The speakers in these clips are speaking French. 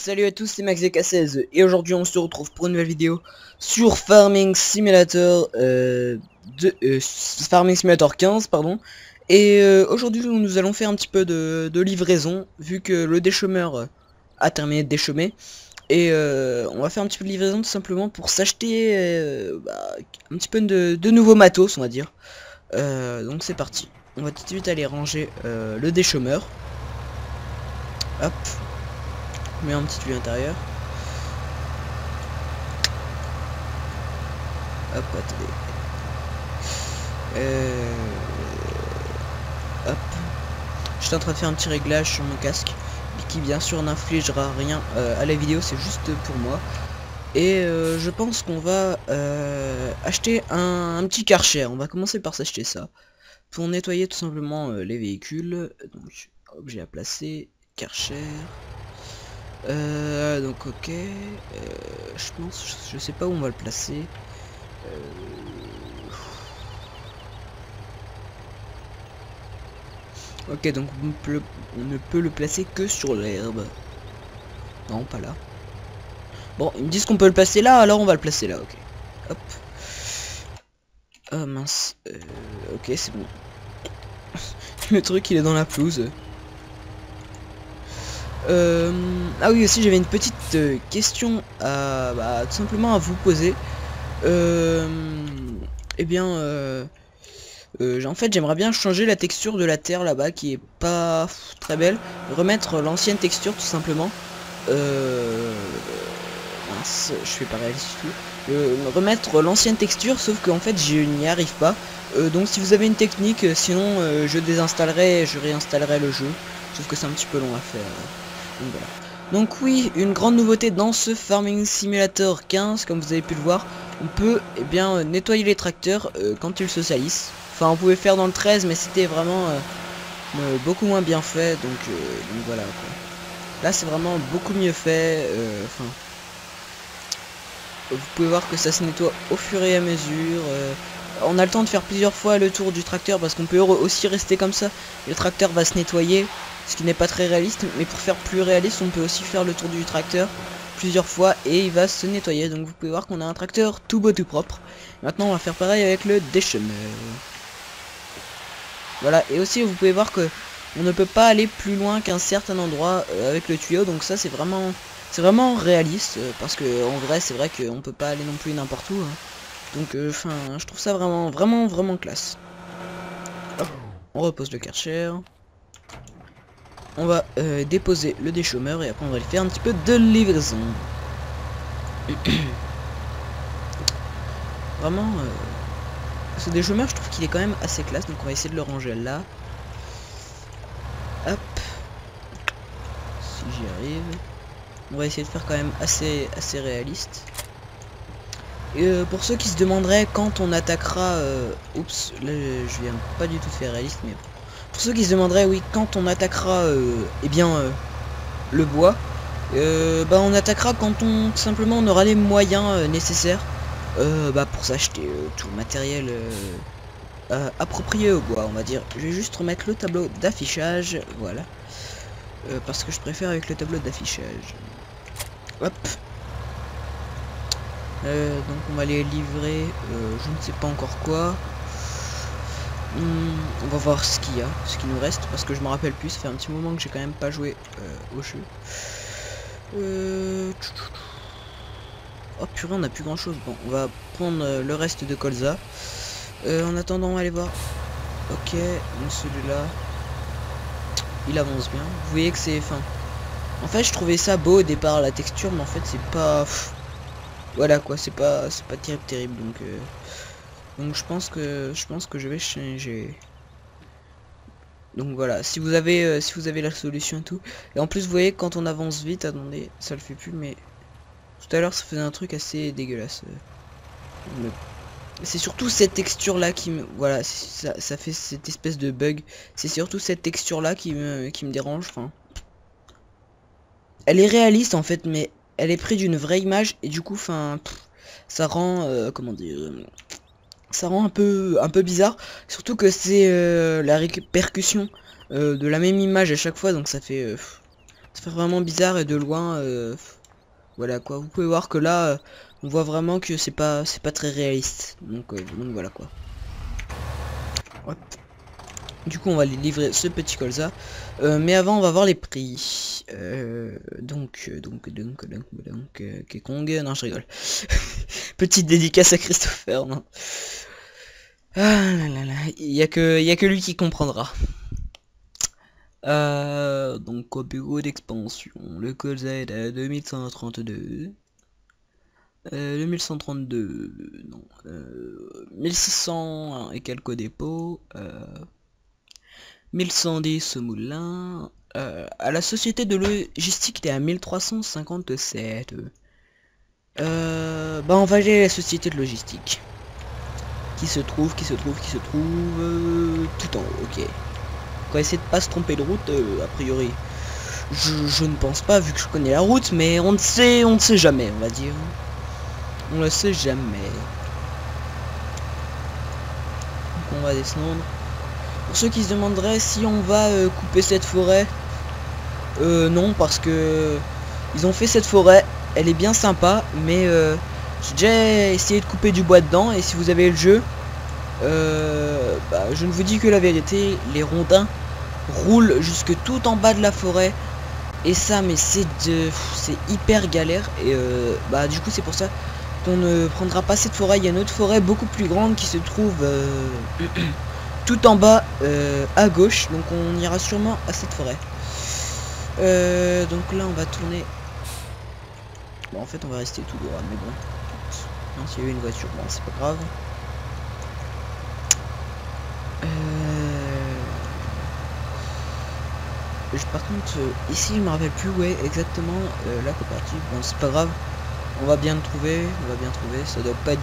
Salut à tous, c'est MaxZK16 et aujourd'hui on se retrouve pour une nouvelle vidéo sur Farming Simulator Farming Simulator 15 pardon. Et aujourd'hui nous allons faire un petit peu de livraison vu que le déchômeur a terminé de déchômer. Et on va faire un petit peu de livraison tout simplement pour s'acheter un petit peu de nouveaux matos on va dire. Donc c'est parti, on va tout de suite aller ranger le déchômeur. Hop. Je mets un petit tuyau intérieur. Hop, attendez. Hop. J'étais en train de faire un petit réglage sur mon casque, qui bien sûr n'infligera rien à la vidéo, c'est juste pour moi. Et je pense qu'on va acheter un petit Karcher. On va commencer par s'acheter ça. Pour nettoyer tout simplement les véhicules. Donc, objet à placer, Karcher. Donc ok, je pense, je sais pas où on va le placer. Ok, donc on ne peut le placer que sur l'herbe. Non, pas là. Bon, ils me disent qu'on peut le placer là, alors on va le placer là, ok. Hop. Oh mince, ok c'est bon. Le truc il est dans la pelouse. Ah oui, aussi j'avais une petite question à tout simplement à vous poser. Eh bien en fait j'aimerais bien changer la texture de la terre là-bas qui est pas très belle, remettre l'ancienne texture tout simplement. Mince, je fais pas réaliste du tout. Remettre l'ancienne texture, sauf qu'en fait je n'y arrive pas. Donc si vous avez une technique, sinon je désinstallerai et je réinstallerai le jeu, sauf que c'est un petit peu long à faire. Donc voilà. Donc oui, une grande nouveauté dans ce Farming Simulator 15, comme vous avez pu le voir, on peut nettoyer les tracteurs quand ils se salissent. Enfin on pouvait faire dans le 13 mais c'était vraiment beaucoup moins bien fait, donc voilà quoi. Là c'est vraiment beaucoup mieux fait, vous pouvez voir que ça se nettoie au fur et à mesure. On a le temps de faire plusieurs fois le tour du tracteur parce qu'on peut aussi rester comme ça. Le tracteur va se nettoyer, ce qui n'est pas très réaliste. Mais pour faire plus réaliste, on peut aussi faire le tour du tracteur plusieurs fois et il va se nettoyer. Donc vous pouvez voir qu'on a un tracteur tout beau tout propre. Maintenant on va faire pareil avec le déchômeur. Voilà, et aussi vous pouvez voir que on ne peut pas aller plus loin qu'un certain endroit avec le tuyau. Donc ça c'est vraiment réaliste, parce que en vrai c'est vrai qu'on peut pas aller non plus n'importe où, hein. Donc je trouve ça vraiment classe. Hop, on repose le Karcher. On va déposer le déchômeur et après on va lui faire un petit peu de livraison. Vraiment ce déchômeur je trouve qu'il est quand même assez classe, donc on va essayer de le ranger là. Hop, si j'y arrive. On va essayer de faire quand même assez réaliste. Et pour ceux qui se demanderaient quand on attaquera oups, là je viens pas du tout de faire réaliste, mais pour ceux qui se demanderaient, oui, quand on attaquera le bois, on attaquera quand on simplement on aura les moyens nécessaires pour s'acheter tout le matériel approprié au bois, on va dire. Je vais juste remettre le tableau d'affichage, voilà, parce que je préfère avec le tableau d'affichage. Hop. Donc on va les livrer, je ne sais pas encore quoi. On va voir ce qu'il y a, ce qui nous reste, parce que je me rappelle plus, ça fait un petit moment que j'ai quand même pas joué au jeu. Oh purée, on a plus grand chose. Bon, on va prendre le reste de colza. En attendant, on va aller voir. Ok, donc celui-là, il avance bien. Vous voyez que c'est fin. En fait, je trouvais ça beau au départ, la texture, mais en fait, c'est pas... Voilà quoi, c'est pas terrible, donc je pense que je vais changer. Donc voilà, si vous avez la solution et tout. Et en plus vous voyez quand on avance vite, attendez, ça le fait plus, mais tout à l'heure ça faisait un truc assez dégueulasse. C'est surtout cette texture là qui me... Voilà, ça fait cette espèce de bug. C'est surtout cette texture là qui me dérange. Enfin, elle est réaliste en fait, mais elle est prise d'une vraie image et du coup ça rend comment dire, ça rend un peu bizarre, surtout que c'est la répercussion de la même image à chaque fois, donc ça fait faire vraiment bizarre et de loin, voilà quoi. Vous pouvez voir que là, on voit vraiment que c'est pas très réaliste. Donc voilà quoi. Hop. Du coup, on va les livrer ce petit colza. Mais avant, on va voir les prix. Kekong. Non, je rigole. Petite dédicace à Christopher, non. Ah là là là. Il y a que lui qui comprendra. Donc au bureau d'expansion, le colza est à 2132. 2132, non. 1600 et quelques dépôts. 1110 au moulin. À la société de logistique, t'es à 1357. Bah on va aller à la société de logistique. Qui se trouve tout en haut, ok. On va essayer de pas se tromper de route, a priori. Je ne pense pas, vu que je connais la route, mais on ne sait jamais, on va dire. On ne sait jamais. Donc on va descendre. Pour ceux qui se demanderaient si on va couper cette forêt, non, parce que ils ont fait cette forêt, elle est bien sympa, mais j'ai déjà essayé de couper du bois dedans, et si vous avez le jeu, bah, je ne vous dis que la vérité, les rondins roulent jusque tout en bas de la forêt, et ça, mais c'est hyper galère, et bah du coup c'est pour ça qu'on ne prendra pas cette forêt. Il y a une autre forêt beaucoup plus grande qui se trouve tout en bas à gauche, donc on ira sûrement à cette forêt. Donc là on va tourner. Bon, en fait on va rester tout droit, mais bon, non, s'il y a eu une voiture, bon c'est pas grave. Par contre ici je me rappelle plus où est exactement la coopérative. Bon c'est pas grave, on va bien le trouver, ça doit pas être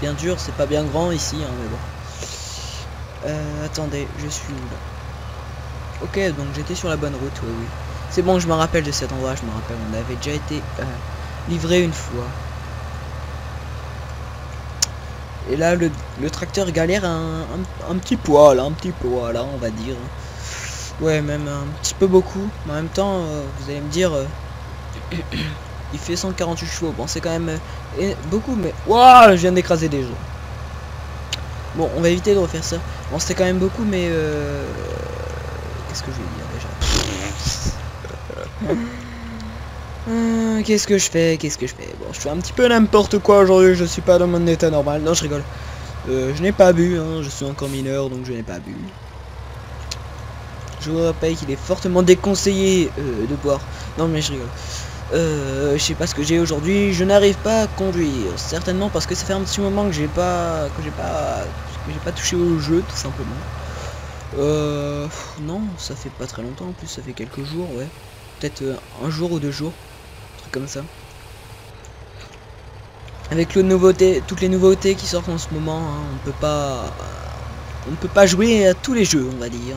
bien dur, c'est pas bien grand ici hein, mais bon. Attendez, je suis où là? Ok, donc j'étais sur la bonne route, oui. C'est bon, je me rappelle de cet endroit, je me rappelle, on avait déjà été livré une fois. Et là, le tracteur galère un petit poids, là, on va dire. Ouais, même un petit peu beaucoup. Mais en même temps, vous allez me dire, il fait 148 chevaux. Bon, c'est quand même beaucoup, mais... Waouh, je viens d'écraser des gens. Bon, on va éviter de refaire ça. Bon, c'était quand même beaucoup, mais... Qu'est-ce que je vais dire déjà? Qu'est-ce que je fais? Bon, je fais un petit peu n'importe quoi aujourd'hui, je suis pas dans mon état normal. Non, je rigole. Je n'ai pas bu, hein, je suis encore mineur, donc je n'ai pas bu. Je vous rappelle qu'il est fortement déconseillé de boire. Non, mais je rigole. Je sais pas ce que j'ai aujourd'hui, je n'arrive pas à conduire. Certainement parce que ça fait un petit moment que j'ai pas touché au jeu, tout simplement. Non, ça fait pas très longtemps, en plus ça fait quelques jours, ouais. Peut-être un jour ou 2 jours, un truc comme ça. Avec toutes les nouveautés qui sortent en ce moment, hein, on ne peut pas jouer à tous les jeux, on va dire.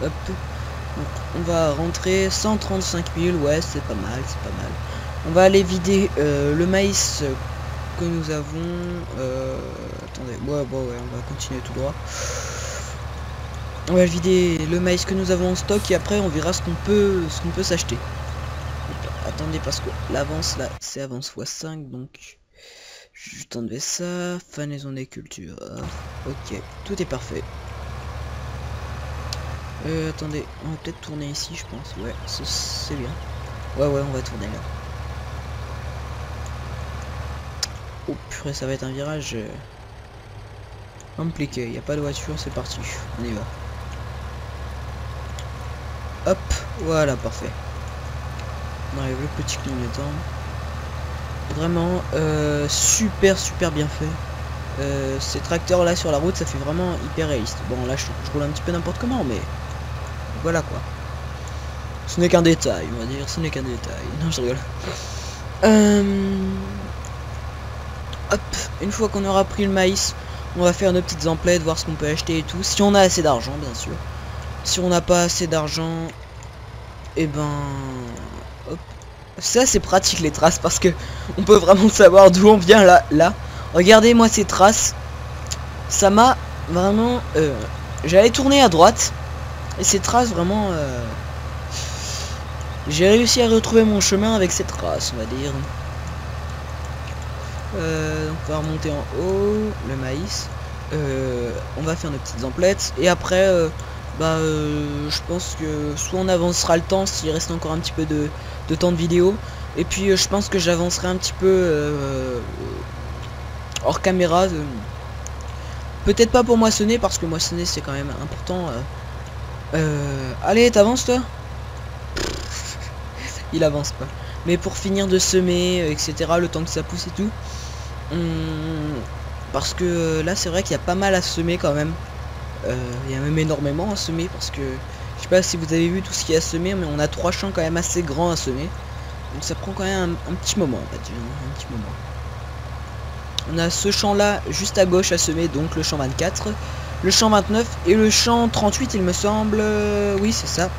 Hop. Donc, on va rentrer 135 000, ouais, c'est pas mal. On va aller vider le maïs que nous avons. Attendez, ouais, on va continuer tout droit. On va vider le maïs que nous avons en stock et après on verra ce qu'on peut s'acheter. Attendez, parce que l'avance là, c'est avance x5, donc je vais enlever ça. Fanaison des cultures. Ok, tout est parfait. Attendez, on va peut-être tourner ici, je pense. Ouais, c'est bien. Ouais, on va tourner là. Oh purée, ça va être un virage compliqué. Il n'y a pas de voiture, c'est parti. On y va. Hop, voilà, parfait. On arrive le petit clignotant. Vraiment super bien fait. Ces tracteurs là sur la route, ça fait vraiment hyper réaliste. Bon là je roule un petit peu n'importe comment, mais voilà quoi. Ce n'est qu'un détail, on va dire, ce n'est qu'un détail. Non, je rigole. Hop, une fois qu'on aura pris le maïs, on va faire nos petites emplettes, voir ce qu'on peut acheter et tout. Si on a assez d'argent, bien sûr. Si on n'a pas assez d'argent, et ben... Hop. Ça c'est pratique les traces, parce que on peut vraiment savoir d'où on vient là. Regardez-moi ces traces. Ça m'a vraiment... J'allais tourner à droite. Et ces traces vraiment j'ai réussi à retrouver mon chemin avec ces traces, on va dire. Donc on va remonter en haut le maïs. On va faire nos petites emplettes et après je pense que soit on avancera le temps s'il reste encore un petit peu de temps de vidéo, et puis je pense que j'avancerai un petit peu hors caméra, peut-être pas pour moissonner parce que moissonner c'est quand même important. Allez, t'avances toi. Il avance pas, mais pour finir de semer etc, le temps que ça pousse et tout, parce que là c'est vrai qu'il y a pas mal à semer quand même. Il y a même énormément à semer parce que je sais pas si vous avez vu tout ce qu'il y a à semer, mais on a 3 champs quand même assez grands à semer, donc ça prend quand même un petit moment en fait, un petit moment. On a ce champ là juste à gauche à semer, donc le champ 24, le champ 29 et le champ 38 il me semble, oui c'est ça,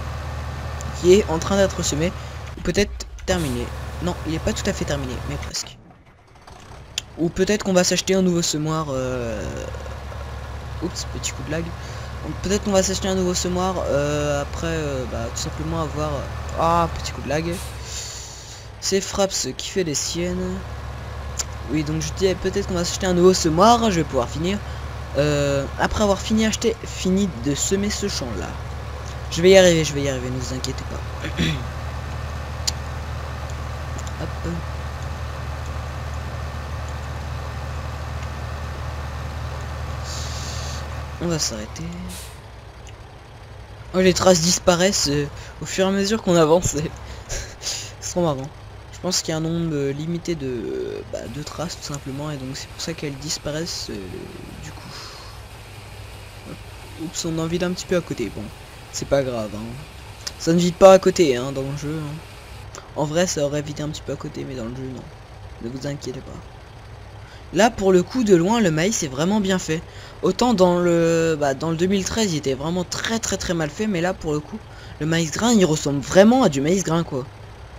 qui est en train d'être semé, ou peut-être terminé. Non, il est pas tout à fait terminé, mais presque. Ou peut-être qu'on va s'acheter un nouveau semoir. Oups, petit coup de lag. Peut-être qu'on va s'acheter un nouveau semoir après tout simplement avoir... Ah, petit coup de lag. C'est Fraps qui fait les siennes. Oui, donc je dis peut-être qu'on va s'acheter un nouveau semoir. Je vais pouvoir finir. Après avoir fini de semer ce champ là. Je vais y arriver, ne vous inquiétez pas. Hop. On va s'arrêter. Oh, les traces disparaissent au fur et à mesure qu'on avance. C'est trop marrant. Je pense qu'il y a un nombre limité de traces tout simplement, et donc c'est pour ça qu'elles disparaissent du coup. Oups, on en vide un petit peu à côté. Bon, c'est pas grave. Hein. Ça ne vide pas à côté hein, dans le jeu. Hein. En vrai, ça aurait vidé un petit peu à côté, mais dans le jeu, non. Ne vous inquiétez pas. Là pour le coup de loin le maïs est vraiment bien fait. Autant dans le 2013 il était vraiment très mal fait, mais là pour le coup le maïs grain il ressemble vraiment à du maïs grain quoi.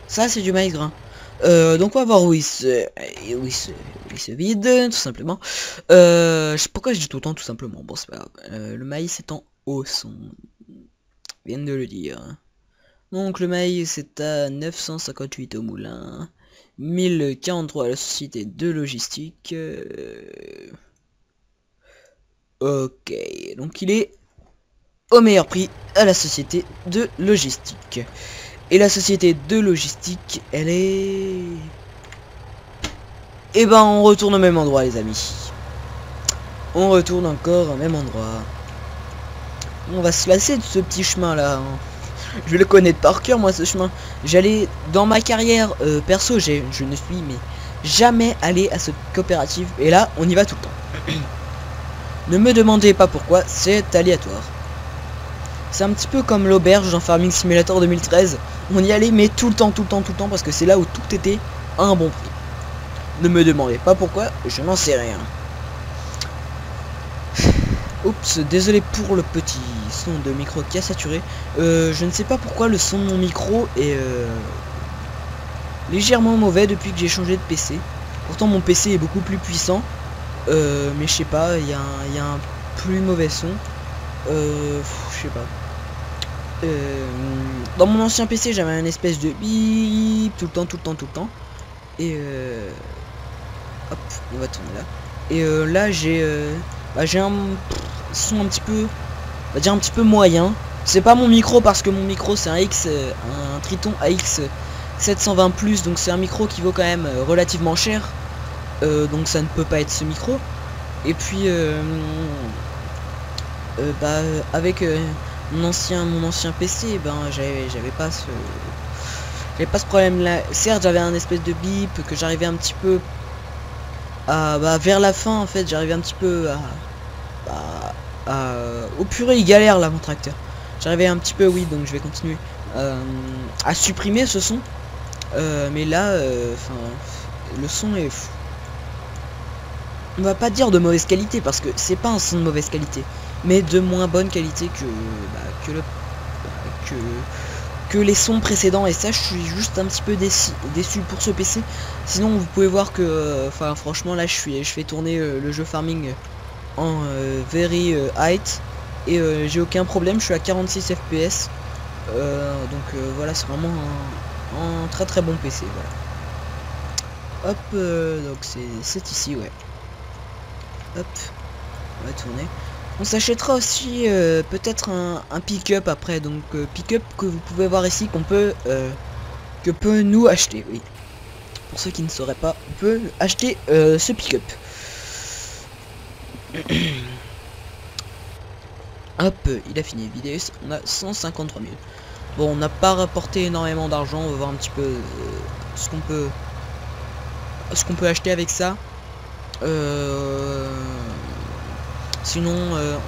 Ça c'est du maïs grain. Donc on va voir où il se vide tout simplement. Je sais pourquoi je dis tout le temps tout simplement. Bon c'est pas grave. Le maïs est en hausse, on vient de le dire. Donc le maïs est à 958 au moulin, 1043 à la société de logistique. Ok, donc il est au meilleur prix à la société de logistique. Et la société de logistique, elle est... Et ben on retourne au même endroit les amis. On retourne encore au même endroit. On va se lasser de ce petit chemin là. Hein. Je le connais de par cœur moi ce chemin. J'allais dans ma carrière perso, je ne suis mais jamais allé à cette coopérative, et là on y va tout le temps. Ne me demandez pas pourquoi, c'est aléatoire. C'est un petit peu comme l'auberge dans Farming Simulator 2013. On y allait mais tout le temps parce que c'est là où tout était à un bon prix. Ne me demandez pas pourquoi, je n'en sais rien. Oups, désolé pour le petit son de micro qui a saturé. Je ne sais pas pourquoi le son de mon micro est légèrement mauvais depuis que j'ai changé de PC. Pourtant mon PC est beaucoup plus puissant. Mais je sais pas, il y a un plus mauvais son. Je sais pas. Dans mon ancien PC j'avais un espèce de bip tout le temps. Et hop, on va tourner là. Et là j'ai un son un petit peu, on va dire un petit peu moyen. C'est pas mon micro parce que mon micro c'est un Triton AX 720 plus, donc c'est un micro qui vaut quand même relativement cher. Donc ça ne peut pas être ce micro. Et puis avec mon ancien PC, j'avais pas ce problème là. Certes j'avais un espèce de bip que j'arrivais un petit peu à vers la fin en fait, j'arrivais un petit peu au purée il galère là mon tracteur. J'arrivais un petit peu, oui, donc je vais continuer à supprimer ce son. Mais là le son est fou. On va pas dire de mauvaise qualité parce que c'est pas un son de mauvaise qualité, mais de moins bonne qualité que les sons précédents, et ça je suis juste un petit peu déçu pour ce PC. Sinon vous pouvez voir que franchement là je fais tourner le jeu Farming en very height, et j'ai aucun problème, je suis à 46 fps. Voilà, c'est vraiment un très très bon PC. Voilà. Hop, donc c'est ici, ouais. Hop, on va tourner. On s'achètera aussi peut-être un pick-up après, donc pick-up que vous pouvez voir ici qu'on peut que peut nous acheter, oui. Pour ceux qui ne sauraient pas, on peut acheter ce pick-up. Hop, il a fini. Vidéo, on a 153 000. Bon, on n'a pas rapporté énormément d'argent. On va voir un petit peu ce qu'on peut acheter avec ça. Sinon,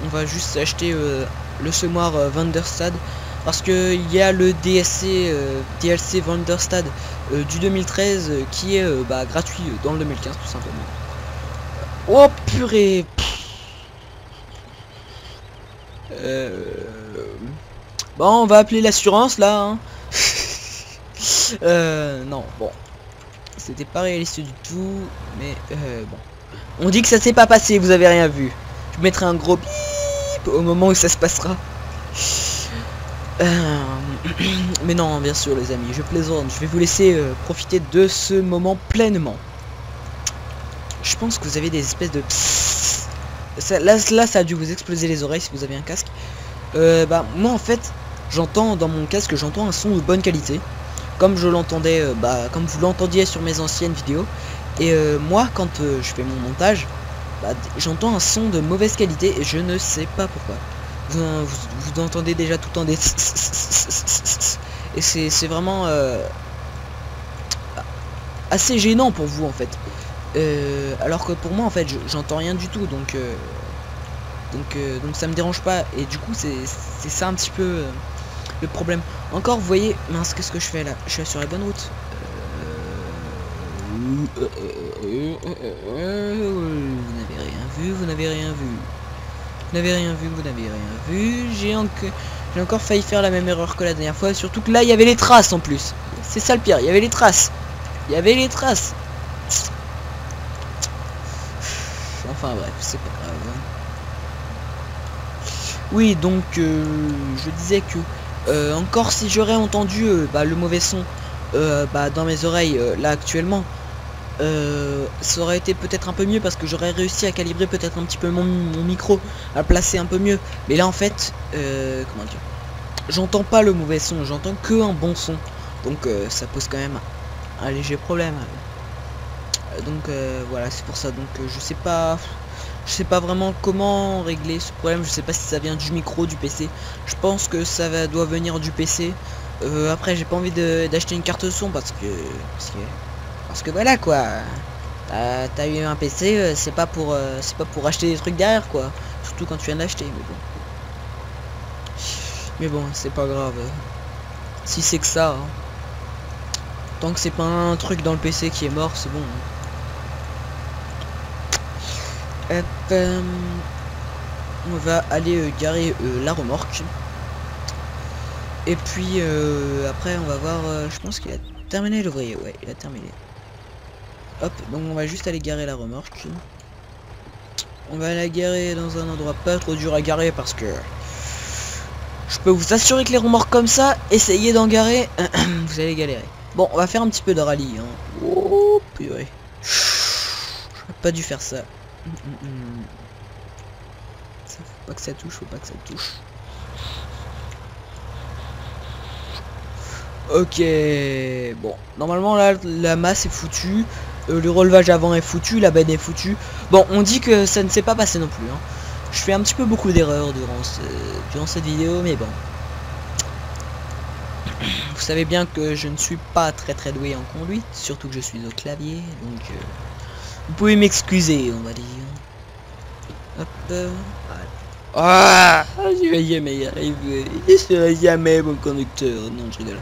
on va juste acheter le semoir Vanderstad parce que il y a le DLC Vanderstad du 2013 qui est gratuit dans le 2015 tout simplement. Oh purée. Bon, on va appeler l'assurance là. Hein. Non, bon, c'était pas réaliste du tout, mais bon. On dit que ça s'est pas passé, vous avez rien vu. Je mettrai un gros bip au moment où ça se passera. Mais non, bien sûr les amis, je plaisante. Je vais vous laisser profiter de ce moment pleinement. Je pense que vous avez des espèces de... Là, ça a dû vous exploser les oreilles si vous avez un casque. Moi en fait, j'entends dans mon casque, j'entends un son de bonne qualité. Comme je l'entendais, comme vous l'entendiez sur mes anciennes vidéos. Et moi, quand je fais mon montage, j'entends un son de mauvaise qualité et je ne sais pas pourquoi. Vous entendez déjà tout le temps des... Et c'est vraiment assez gênant pour vous en fait. Alors que pour moi en fait j'entends rien du tout, donc ça me dérange pas, et du coup c'est ça un petit peu le problème. Encore vous voyez, mince, qu'est-ce que je fais là? Je suis sur la bonne route. Vous n'avez rien vu. J'ai encore failli faire la même erreur que la dernière fois, surtout que là il y avait les traces en plus. C'est ça le pire, il y avait les traces. Enfin bref, c'est pas grave. Oui, donc je disais que encore si j'aurais entendu le mauvais son dans mes oreilles là actuellement, ça aurait été peut-être un peu mieux parce que j'aurais réussi à calibrer peut-être un petit peu mon micro, à le placer un peu mieux. Mais là en fait, comment dire, j'entends pas le mauvais son, j'entends que un bon son. Donc ça pose quand même un léger problème. Voilà, c'est pour ça. Donc je sais pas vraiment comment régler ce problème. Je sais pas si ça vient du micro, du PC. Je pense que ça doit venir du PC. Après j'ai pas envie d'acheter une carte son parce que voilà quoi. T'as eu un PC, c'est pas pour acheter des trucs derrière quoi. Surtout quand tu viens de l'acheter. Mais bon, c'est pas grave. Si c'est que ça. Hein. Tant que c'est pas un truc dans le PC qui est mort, c'est bon. Hop, on va aller garer la remorque. Et puis après on va voir, je pense qu'il a terminé l'ouvrier, ouais, il a terminé. Hop, donc on va juste aller garer la remorque. On va la garer dans un endroit pas trop dur à garer parce que je peux vous assurer que les remorques comme ça, essayez d'en garer, vous allez galérer. Bon, on va faire un petit peu de rallye. Hein. Oh purée. J'aurais pas dû faire ça. Faut pas que ça touche, Ok, bon, normalement là la masse est foutue, le relevage avant est foutu, la benne est foutue. Bon, on dit que ça ne s'est pas passé non plus. Hein. Je fais un petit peu beaucoup d'erreurs durant cette vidéo, mais bon. Vous savez bien que je ne suis pas très doué en conduite, surtout que je suis au clavier, donc vous pouvez m'excuser, on va dire. Hop, voilà. Ah, je vais jamais y arriver. Je serai jamais bon conducteur. Non, je rigole.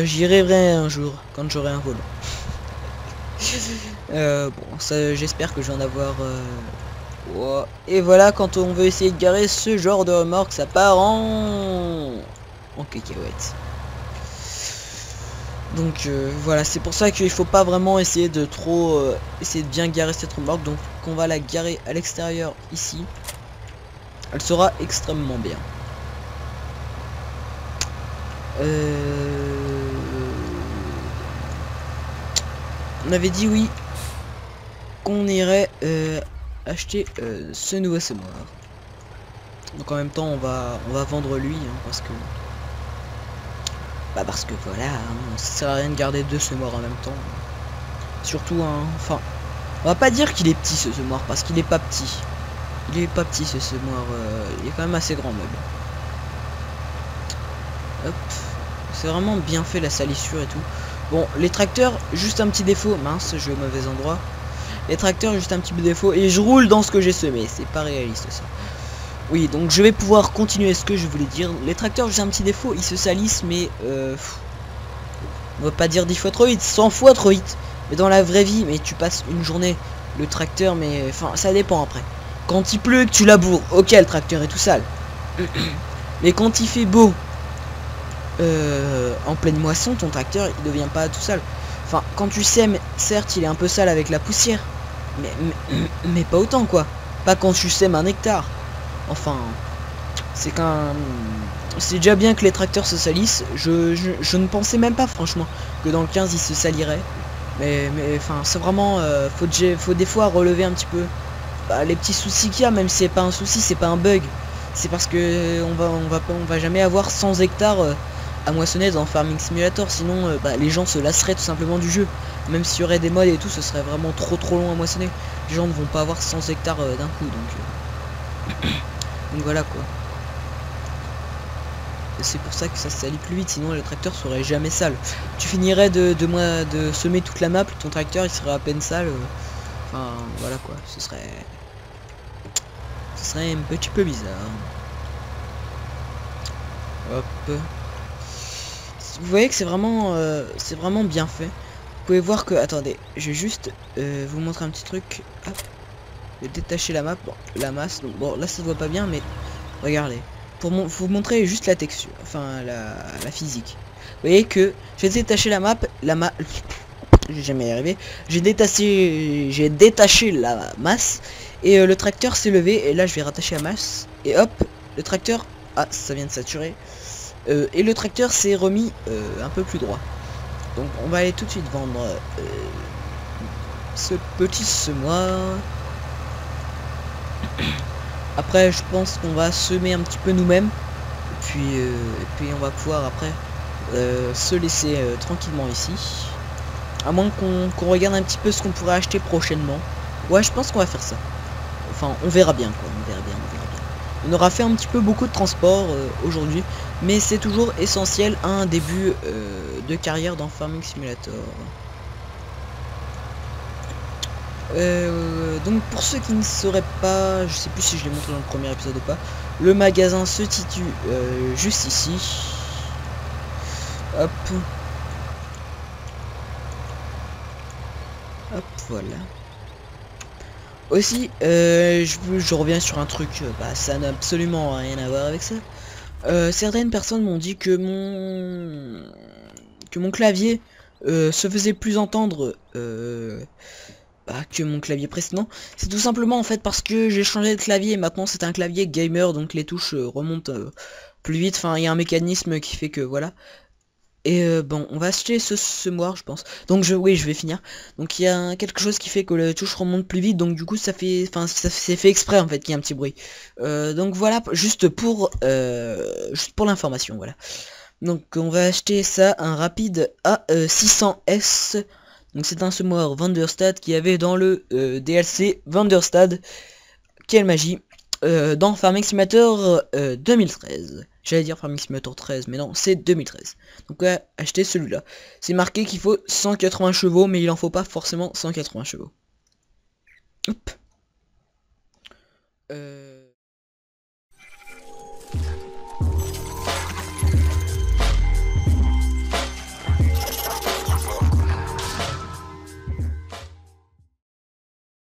J'y rêverai un jour quand j'aurai un volant. Bon, ça, j'espère que je vais en avoir. Oh. Et voilà, quand on veut essayer de garer ce genre de remorque, ça part en cacahuète. Donc voilà, c'est pour ça qu'il faut pas vraiment essayer de essayer de bien garer cette remorque. Donc on va la garer à l'extérieur ici. Elle sera extrêmement bien. On avait dit oui qu'on irait acheter ce nouveau semoir. Donc en même temps on va vendre lui hein, parce que voilà hein, ça sert à rien de garder deux semoirs en même temps. Surtout hein, enfin on va pas dire qu'il est petit ce semoir parce qu'il est pas petit. Il est pas petit ce semoir, il est quand même assez grand même. Hop. C'est vraiment bien fait la salissure et tout. Bon, les tracteurs, juste un petit défaut. Mince, je vais au mauvais endroit. Les tracteurs, juste un petit défaut. Et je roule dans ce que j'ai semé. C'est pas réaliste ça. Oui, donc je vais pouvoir continuer ce que je voulais dire. Les tracteurs, juste un petit défaut. Ils se salissent, mais... on va pas dire 10 fois trop vite. 100 fois trop vite. Mais dans la vraie vie, mais tu passes une journée. Le tracteur, mais... Enfin, ça dépend après. Quand il pleut, que tu laboures. Ok, le tracteur est tout sale. Mais quand il fait beau... en pleine moisson, ton tracteur il devient pas tout sale. Enfin, quand tu sèmes, certes, il est un peu sale avec la poussière, mais pas autant quoi. Pas quand tu sèmes un hectare. Enfin, c'est déjà bien que les tracteurs se salissent. Je ne pensais même pas franchement que dans le 15 ils se saliraient. Mais enfin, c'est vraiment faut des fois relever un petit peu les petits soucis qu'il y a, même si c'est pas un souci, c'est pas un bug. C'est parce que on va jamais avoir 100 hectares à moissonner dans Farming Simulator, sinon les gens se lasseraient tout simplement du jeu. Même s'il y aurait des mods et tout, ce serait vraiment trop long à moissonner. Les gens ne vont pas avoir 100 hectares d'un coup, donc voilà quoi. C'est pour ça que ça se salit plus vite, sinon le tracteur serait jamais sale. Tu finirais de semer toute la map, ton tracteur il serait à peine sale. Enfin voilà quoi, ce serait un petit peu bizarre. Hop. Vous voyez que c'est vraiment bien fait. Vous pouvez voir que, attendez, je vais juste vous montrer un petit truc. Hop. Je vais détacher la map, bon, la masse. Donc, bon, là ça se voit pas bien, mais regardez. Pour vous montrer juste la texture, enfin la physique. Vous voyez que j'ai détaché la map, j'ai jamais y arrivé. J'ai détaché la masse et le tracteur s'est levé et là je vais rattacher la masse et hop, le tracteur, ah ça vient de saturer. Et le tracteur s'est remis un peu plus droit. Donc on va aller tout de suite vendre ce petit semoir. Après je pense qu'on va semer un petit peu nous-mêmes. Et puis on va pouvoir après se laisser tranquillement ici. À moins qu'on regarde un petit peu ce qu'on pourrait acheter prochainement. Ouais, je pense qu'on va faire ça. Enfin on verra bien quoi, on verra bien. On aura fait un petit peu beaucoup de transport aujourd'hui, mais c'est toujours essentiel à un début de carrière dans Farming Simulator. Donc pour ceux qui ne sauraient pas, je sais plus si je l'ai montré dans le premier épisode ou pas, le magasin se situe juste ici. Hop. Hop, voilà. Aussi, je reviens sur un truc, ça n'a absolument rien à voir avec ça. Certaines personnes m'ont dit que mon clavier se faisait plus entendre que mon clavier précédent. C'est tout simplement en fait parce que j'ai changé de clavier et maintenant c'est un clavier gamer, donc les touches remontent plus vite. Enfin, il y a un mécanisme qui fait que voilà. Et bon, on va acheter ce semoir, je pense. Donc oui, je vais finir. Donc il y a quelque chose qui fait que la touche remonte plus vite. Donc du coup, ça fait, enfin, ça c'est fait exprès en fait qu'il y a un petit bruit. Donc voilà, juste pour l'information, voilà. Donc on va acheter ça, un rapide A600S. Donc c'est un semoir Vanderstad qui avait dans le DLC Vanderstad. Quelle magie. Dans Farming Simulator 2013. J'allais dire Farming Simulator 13, mais non, c'est 2013. Donc ouais, acheter celui-là. C'est marqué qu'il faut 180 chevaux, mais il en faut pas forcément 180 chevaux. Hop.